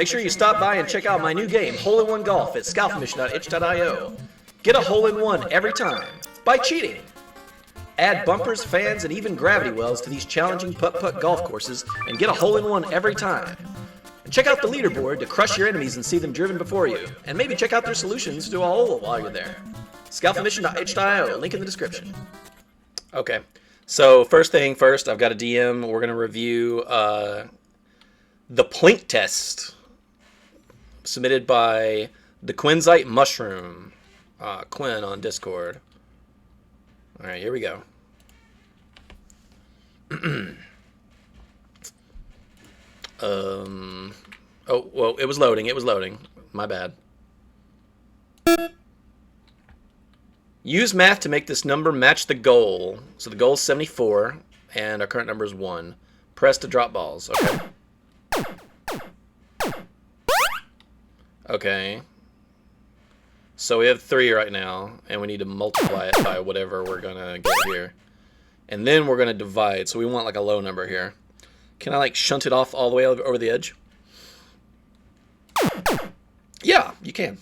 Make sure you stop by and check out my new game, Hole-in-One Golf, at scalpmission.itch.io. Get a hole-in-one every time by cheating. Add bumpers, fans, and even gravity wells to these challenging putt-putt golf courses and get a hole-in-one every time. And check out the leaderboard to crush your enemies and see them driven before you. And maybe check out their solutions to a hole while you're there. scalpmission.itch.io, link in the description. Okay, so first thing first, I've got a DM. We're going to review the Plink Test, submitted by the Quinnzite Mushroom, Quinn on Discord. All right, here we go. Oh, well, it was loading. It was loading. My bad. Use math to make this number match the goal. So the goal is 74, and our current number is 1. Press to drop balls. Okay. Okay. So we have 3 right now, and we need to multiply it by whatever we're going to get here. And then we're going to divide, so we want like a low number here. Can I like shunt it off all the way over the edge? Yeah, you can.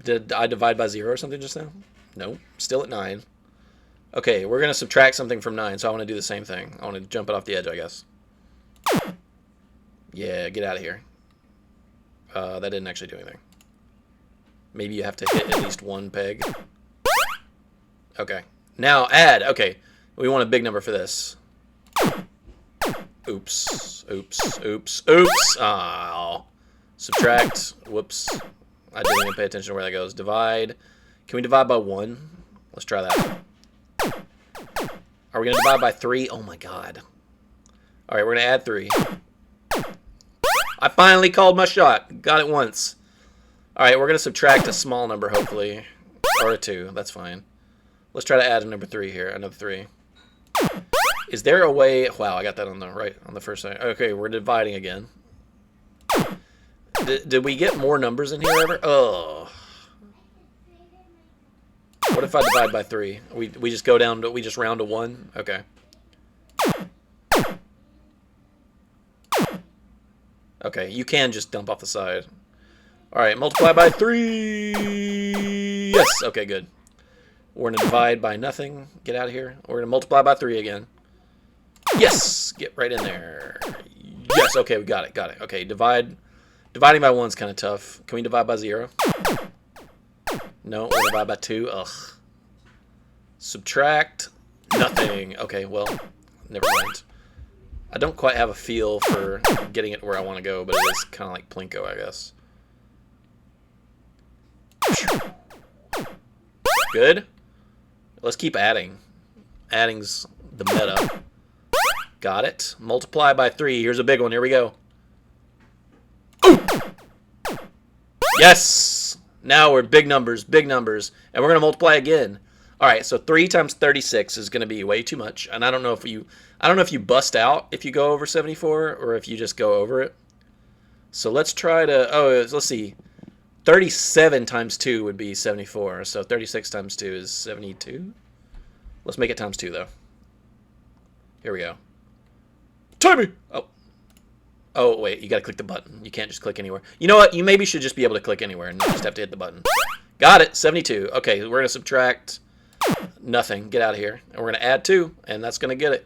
Did I divide by 0 or something just now? No, still at 9. Okay, we're going to subtract something from 9, so I want to do the same thing. I want to jump it off the edge, I guess. Yeah, get out of here. That didn't actually do anything. Maybe you have to hit at least 1 peg. Okay. Now add. Okay. We want a big number for this. Oops. Oops. Oops. Oops. Oh. Subtract. Whoops. I didn't even pay attention to where that goes. Divide. Can we divide by 1? Let's try that. Are we going to divide by 3? Oh my god. Alright, we're going to add 3. I finally called my shot. Got it once. Alright, we're going to subtract a small number, hopefully. Or a 2. That's fine. Let's try to add a number 3 here. Another 3. Is there a way... Wow, I got that on the first thing. Okay, we're dividing again. Did we get more numbers in here ever? Oh. What if I divide by 3? We just go down to... We just round to 1? Okay. Okay, you can just dump off the side. Alright, multiply by 3! Yes! Okay, good. We're going to divide by nothing. Get out of here. We're going to multiply by 3 again. Yes! Get right in there. Yes, okay, we got it, got it. Okay, dividing by 1's kind of tough. Can we divide by 0? No, we'll divide by 2. Ugh. Subtract. Nothing. Okay, well, never mind. I don't quite have a feel for getting it where I want to go, but it is kind of like Plinko, I guess. Good. Let's keep adding. Adding's the meta. Got it. Multiply by 3. Here's a big one. Here we go. Ooh! Yes! Now we're big numbers, and we're going to multiply again. All right, so 3 times 36 is going to be way too much, and I don't know if you bust out if you go over 74 or if you just go over it. So let's try to let's see. 37 times 2 would be 74. So 36 times 2 is 72. Let's make it times 2 though. Here we go. Timey. Oh wait, you got to click the button. You can't just click anywhere. You know what? You maybe should just be able to click anywhere and not just have to hit the button. Got it. 72. Okay, we're going to subtract nothing. Get out of here. And we're going to add 2, and that's going to get it.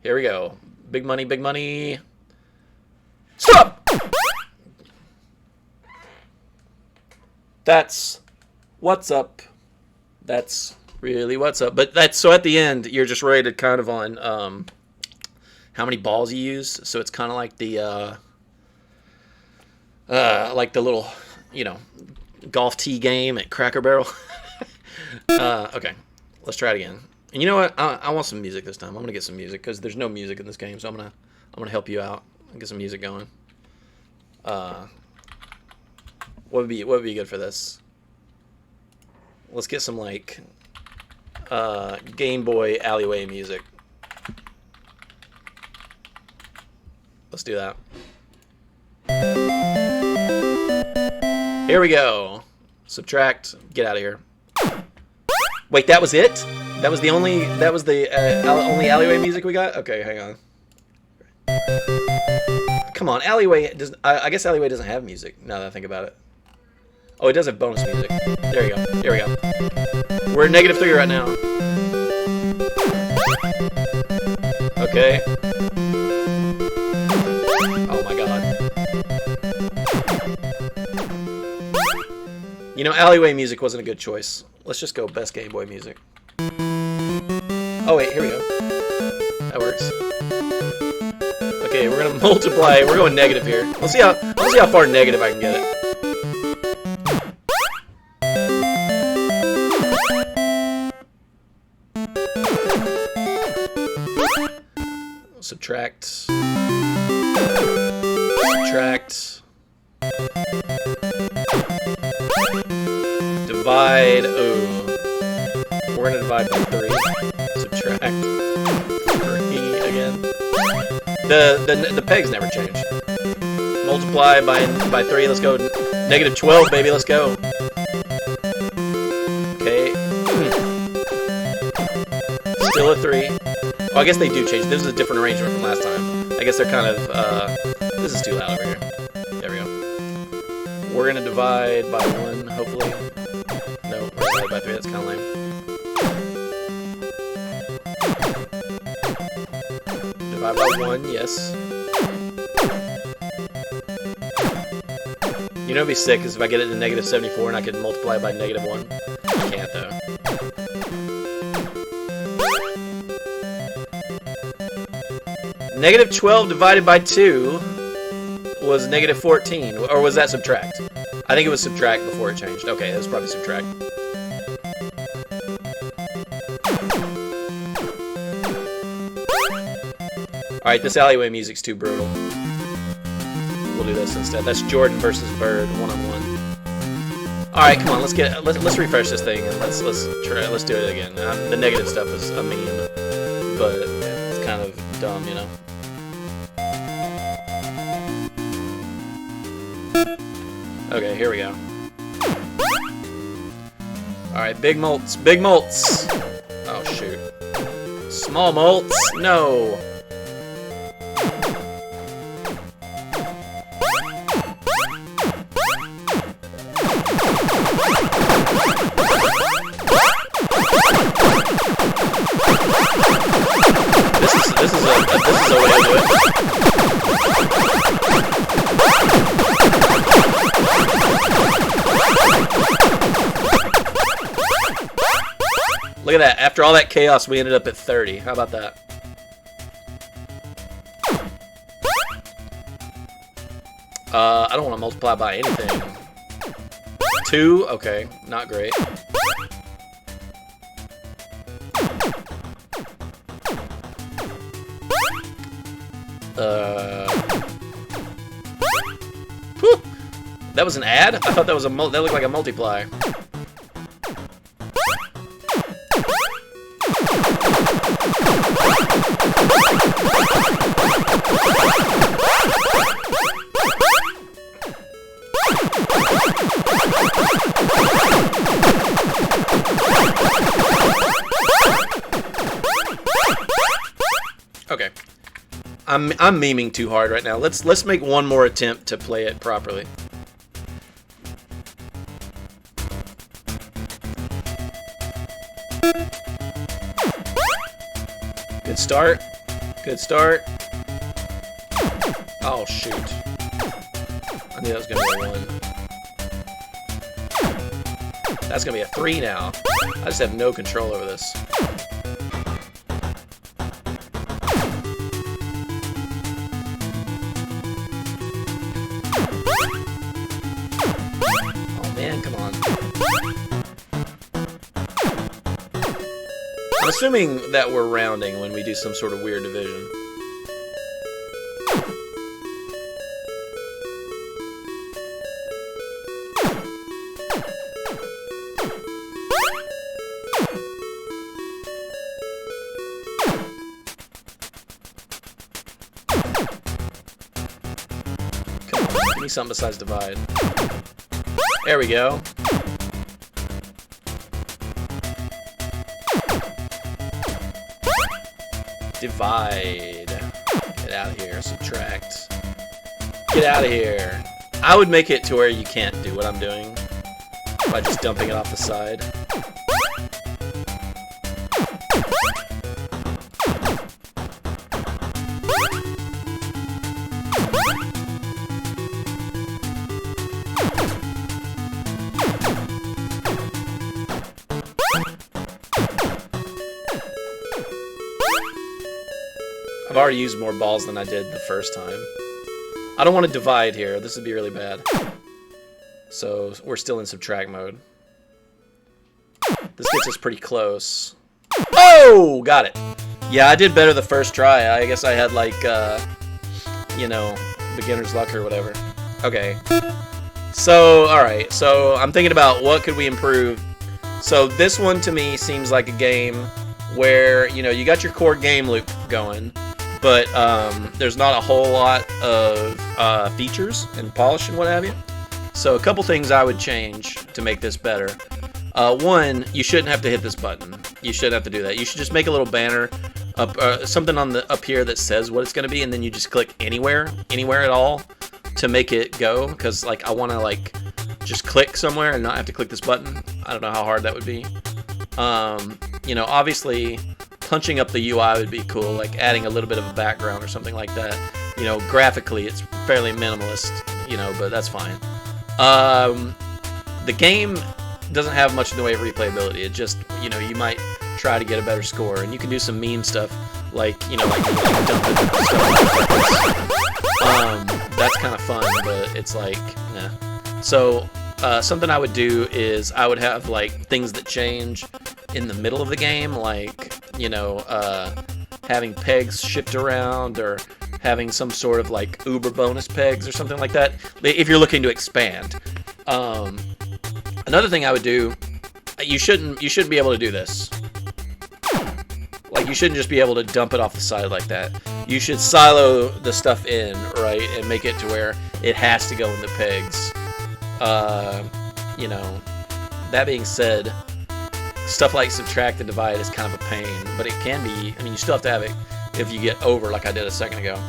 Here we go. Big money, big money. Stop! That's what's up. That's really what's up. But that's so at the end, you're just rated kind of on how many balls you use. So it's kind of like the little, golf tee game at Cracker Barrel. Okay, let's try it again. And you know what? I want some music this time. I'm gonna get some music because there's no music in this game. So I'm gonna help you out and get some music going. What would be good for this? Let's get some like Game Boy alleyway music. Let's do that. Here we go. Subtract. Get out of here. Wait, that was it? That was the only only alleyway music we got? Okay, hang on. Come come on, Alleyway does. I guess Alleyway doesn't have music. Now that I think about it. Oh, it does have bonus music. There you go. Here we go. We're at -3 right now. Okay. Oh my god. You know, Alleyway music wasn't a good choice. Let's just go best Game Boy music. Oh wait, here we go. That works. Okay, we're gonna multiply. We're going negative here. Let's see how far negative I can get it. Subtract. Subtract. Divide. Oh. We're gonna divide by 3. Subtract 3 again. The pegs never change. Multiply by 3. Let's go. -12, baby. Let's go. Okay. Still a 3. Oh, I guess they do change. This is a different arrangement from last time. I guess they're kind of. This is too loud over here. There we go. We're gonna divide by 1, hopefully. No, we're gonna divide by 3. That's kind of lame. Divide by 1, yes. You know, it'd be sick is if I get it to -74 and I could multiply by -1. I can't though. -12 divided by 2 was -14, or was that subtract? I think it was subtract before it changed. Okay, it was probably subtract. Alright, this Alleyway music's too brutal. We'll do this instead. That's Jordan versus Bird, 1-on-1. Alright, come on, let's refresh this thing and let's do it again. The negative stuff is a meme, but it's kind of dumb, you know. Okay, here we go. Alright, big mults, big mults! Oh, shoot. Small mults? No! This is a way to do it. Look at that. After all that chaos, we ended up at 30. How about that? I don't want to multiply by anything. 2? Okay. Not great. Whew. That was an add? I thought that was that looked like a multiply. Okay. I'm memeing too hard right now. Let's make one more attempt to play it properly. Good start. Good start. Oh shoot. I knew that was gonna be a 1. That's gonna be a 3 now. I just have no control over this. Come on. I'm assuming that we're rounding when we do some sort of weird division. Come on, give me something besides divide. There we go. Divide. Get out of here. Subtract. Get out of here. I would make it to where you can't do what I'm doing by just dumping it off the side. I've already used more balls than I did the first time. I don't want to divide here. This would be really bad. So we're still in subtract mode. This gets us pretty close. Oh! Got it. Yeah, I did better the first try. I guess I had like, you know, beginner's luck or whatever. Okay. So, alright. So I'm thinking about what could we improve. So this one to me seems like a game where, you know, you got your core game loop going, but there's not a whole lot of features and polish and what have you. So a couple things I would change to make this better. One, you shouldn't have to hit this button. You shouldn't have to do that. You should just make a little banner, something on the up here that says what it's going to be, and then you just click anywhere at all to make it go. Because like I want to like just click somewhere and not have to click this button. I don't know how hard that would be. You know, obviously punching up the UI would be cool, like adding a little bit of a background or something like that. You know, graphically it's fairly minimalist, you know, but that's fine. The game doesn't have much in the way of replayability. It just, you know, you might try to get a better score, and you can do some meme stuff, like, you know, like dumping stuff like this. That's kind of fun, but it's like, nah. So, something I would do is I would have, like, things that change in the middle of the game, like, you know, having pegs shift around, or having some sort of, like, uber bonus pegs or something like that, if you're looking to expand. Another thing I would do, you shouldn't be able to do this. Like, you shouldn't just be able to dump it off the side like that. You should silo the stuff in, right, and make it to where it has to go in the pegs. You know, that being said, stuff like subtract and divide is kind of a pain, but it can be, I mean, you still have to have it if you get over like I did a second ago.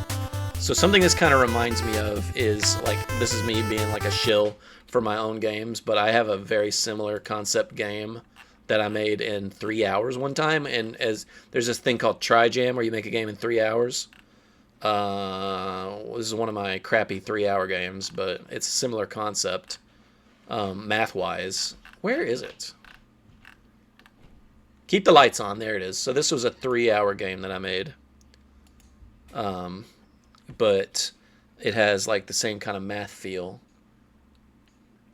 So something this kind of reminds me of is, like, this is me being like a shill for my own games, but I have a very similar concept game that I made in 3 hours one time, and as there's this thing called MiniJam where you make a game in 3 hours. This is one of my crappy 3-hour games, but it's a similar concept, math-wise. Where is it? Keep the lights on. There it is. So this was a 3-hour game that I made. But it has like the same kind of math feel.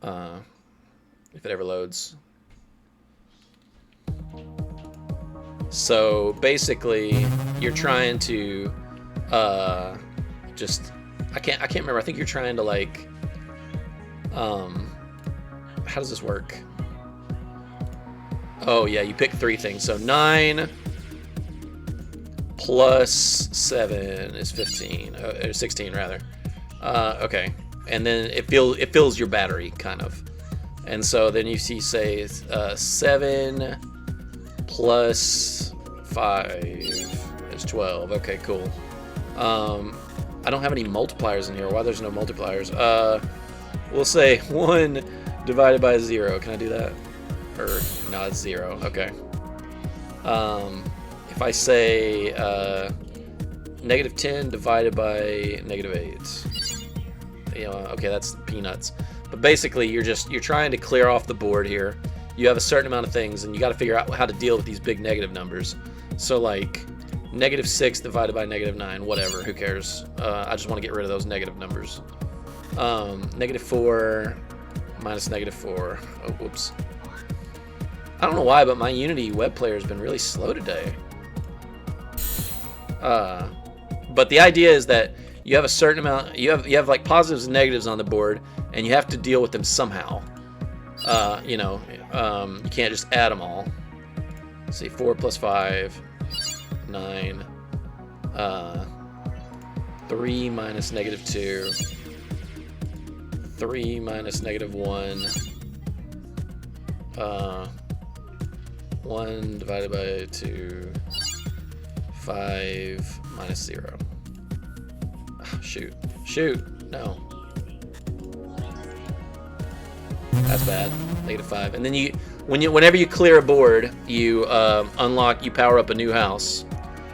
If it ever loads. So basically, you're trying to just I can't remember. I think you're trying to like how does this work? Oh yeah, you pick 3 things. So 9 plus 7 is 15, or 16 rather. Okay, and then it fills your battery kind of, and so then you see say 7 plus 5 is 12. Okay, cool. I don't have any multipliers in here. Why there's no multipliers? We'll say 1 divided by 0. Can I do that? Or no, it's 0. Okay. If I say negative 10 divided by negative 8, you know, okay, that's peanuts. But basically, you're trying to clear off the board here. You have a certain amount of things, and you got to figure out how to deal with these big negative numbers. So like negative 6 divided by negative 9, whatever, who cares? I just want to get rid of those negative numbers. Negative 4 minus negative 4. Oh, whoops. I don't know why, but my Unity web player has been really slow today. But the idea is that you have a certain amount, you have like positives and negatives on the board, and you have to deal with them somehow. You know, you can't just add them all. Let's see, 4 plus 5, 9. 3 minus negative 2. 3 minus negative 1. 1 divided by 2. 5 minus 0. Oh, shoot. No. That's bad. -5. And then whenever you clear a board, you you power up a new house.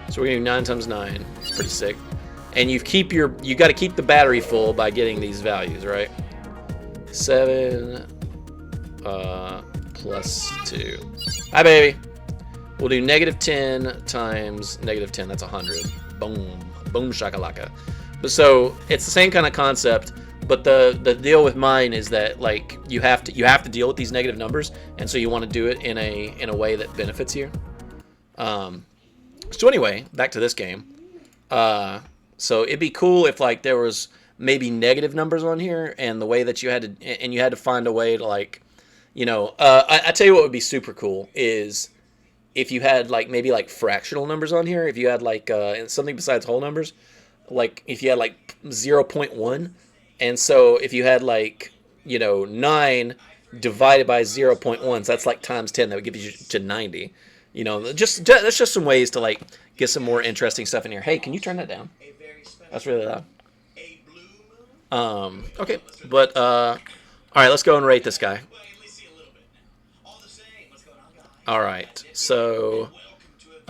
So we're gonna do 9 times 9. It's pretty sick. And you got to keep the battery full by getting these values, right? 7 plus 2. Hi, baby. We'll do -10 times -10. That's 100. Boom, boom, shakalaka. But so it's the same kind of concept. But the deal with mine is that like you have to deal with these negative numbers, and so you want to do it in a way that benefits you. So anyway, back to this game. So it'd be cool if like there was maybe negative numbers on here, and the way that you had to find a way to like, I tell you what would be super cool is if you had like maybe like fractional numbers on here. If you had like something besides whole numbers, like if you had like 0.1. And so if you had like, 9 divided by 0.1, so that's like times 10, that would give you to 90. That's just some ways to like get some more interesting stuff in here. Hey, can you turn that down? That's really loud. Okay, but all right, let's go and rate this guy. All right, so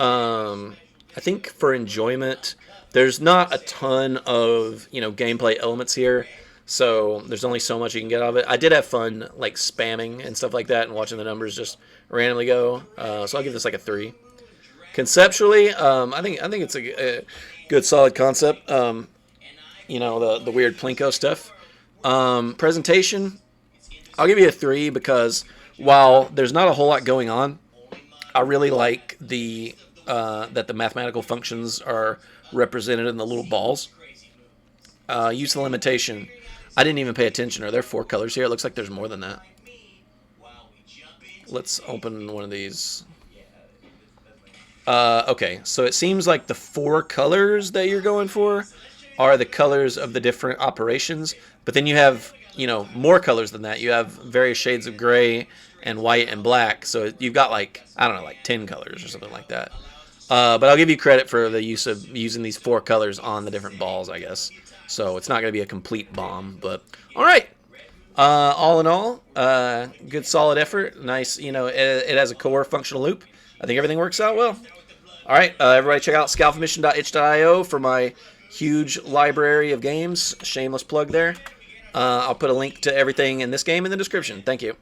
I think for enjoyment, there's not a ton of gameplay elements here. So there's only so much you can get out of it. I did have fun like spamming and stuff like that and watching the numbers just randomly go. So I'll give this like a 3. Conceptually, I think it's a good solid concept. The weird Plinko stuff. Presentation, I'll give you a 3 because while there's not a whole lot going on, I really like that the mathematical functions are represented in the little balls. Use the limitation. I didn't even pay attention. Are there 4 colors here? It looks like there's more than that. Let's open one of these. Okay, so it seems like the 4 colors that you're going for are the colors of the different operations. But then you have, more colors than that. You have various shades of gray and white and black. So you've got like, I don't know, like 10 colors or something like that. But I'll give you credit for the use of using these 4 colors on the different balls, I guess. So it's not going to be a complete bomb, but all right. All in all, good solid effort. Nice, it has a core functional loop. I think everything works out well. All right, everybody check out scalpmission.itch.io for my huge library of games. Shameless plug there. I'll put a link to everything in this game in the description. Thank you.